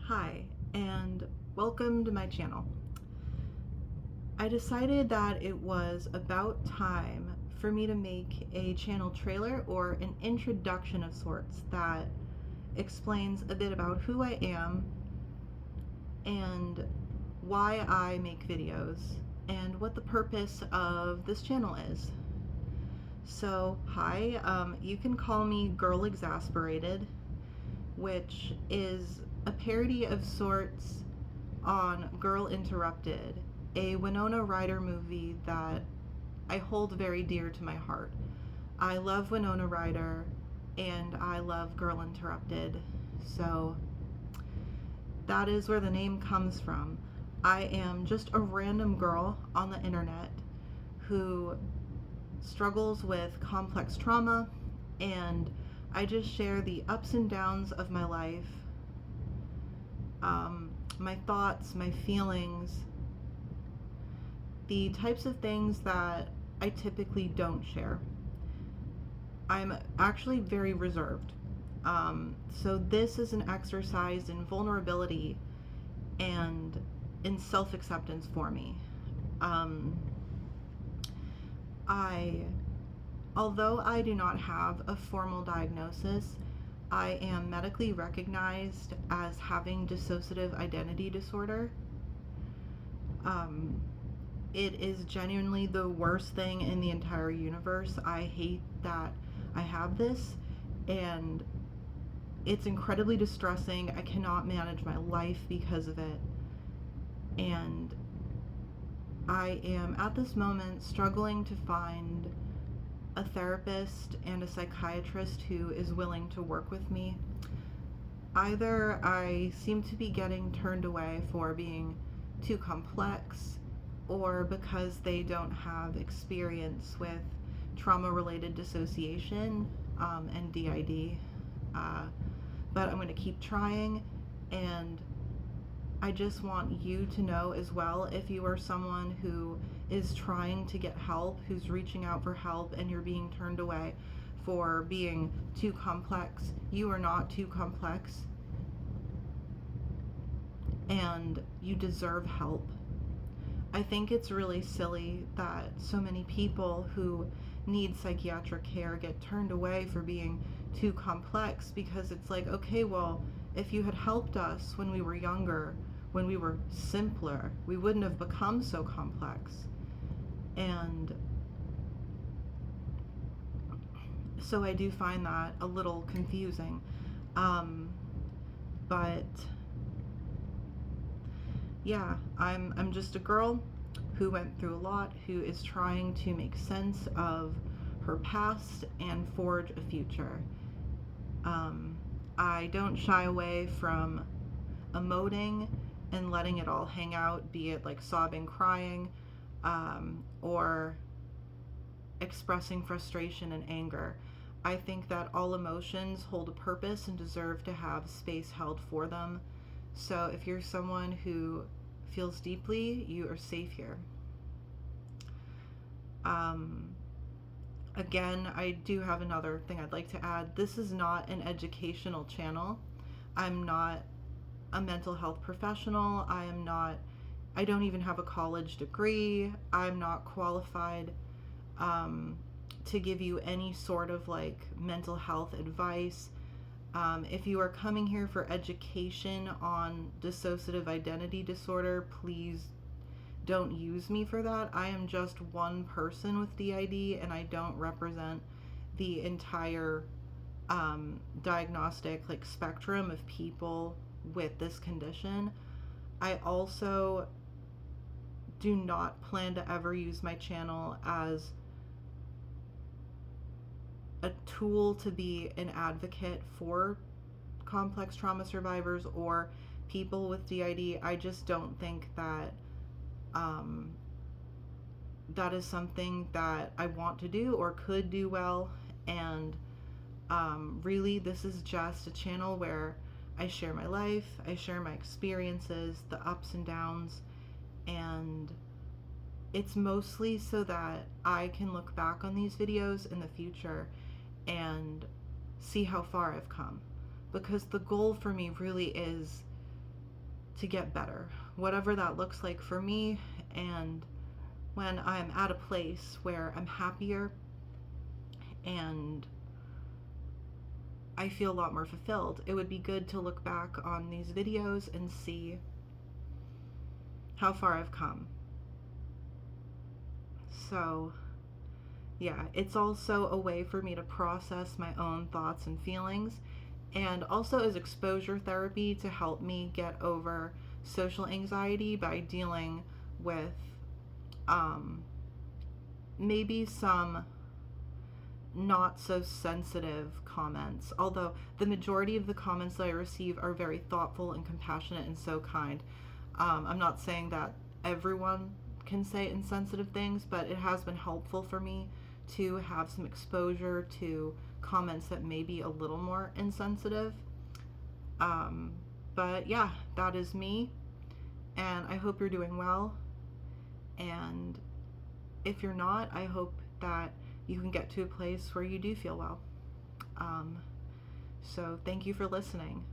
Hi, and welcome to my channel. I decided that it was about time for me to make a channel trailer or an introduction of sorts that explains a bit about who I am and why I make videos and what the purpose of this channel is. So, hi, you can call me Girl Exasperated, which is a parody of sorts on Girl Interrupted, a Winona Ryder movie that I hold very dear to my heart. I love Winona Ryder and I love Girl Interrupted, so that is where the name comes from. I am just a random girl on the internet who struggles with complex trauma, and I just share the ups and downs of my life, my thoughts, my feelings, the types of things that I typically don't share. I'm actually very reserved. So this is an exercise in vulnerability and in self-acceptance for me. I, although I do not have a formal diagnosis, I am medically recognized as having dissociative identity disorder. It is genuinely the worst thing in the entire universe. I hate that I have this, and it's incredibly distressing. I cannot manage my life because of it. And I am at this moment struggling to find a therapist and a psychiatrist who is willing to work with me. Either I seem to be getting turned away for being too complex, or because they don't have experience with trauma-related dissociation and DID. But I'm going to keep trying, and I just want you to know as well, if you are someone who is trying to get help, who's reaching out for help, and you're being turned away for being too complex, you are not too complex, and you deserve help. I think it's really silly that so many people who need psychiatric care get turned away for being too complex, because it's like, okay, well, if you had helped us when we were younger, when we were simpler, we wouldn't have become so complex. And so I do find that a little confusing. But yeah, I'm just a girl who went through a lot, who is trying to make sense of her past and forge a future. I don't shy away from emoting and letting it all hang out, be it like sobbing, crying, or expressing frustration and anger. I think that all emotions hold a purpose and deserve to have space held for them. So if you're someone who feels deeply, you are safe here. Again, I do have another thing I'd like to add. This is not an educational channel. I'm not a mental health professional. I don't even have a college degree. I'm not qualified to give you any sort of like mental health advice. If you are coming here for education on dissociative identity disorder, please don't use me for that. I am just one person with DID, and I don't represent the entire diagnostic like spectrum of people with this condition. I also do not plan to ever use my channel as a tool to be an advocate for complex trauma survivors or people with DID. I just don't think that that is something that I want to do or could do well. And really, this is just a channel where I share my life, I share my experiences, the ups and downs, and it's mostly so that I can look back on these videos in the future and see how far I've come. Because the goal for me really is to get better, whatever that looks like for me. And when I'm at a place where I'm happier and I feel a lot more fulfilled, it would be good to look back on these videos and see how far I've come. So yeah, it's also a way for me to process my own thoughts and feelings, and also as exposure therapy to help me get over social anxiety by dealing with maybe some not so sensitive comments, although the majority of the comments that I receive are very thoughtful and compassionate and so kind. I'm not saying that everyone can say insensitive things, but it has been helpful for me to have some exposure to comments that may be a little more insensitive. But yeah, that is me, and I hope you're doing well. And if you're not, I hope that you can get to a place where you do feel well. So thank you for listening.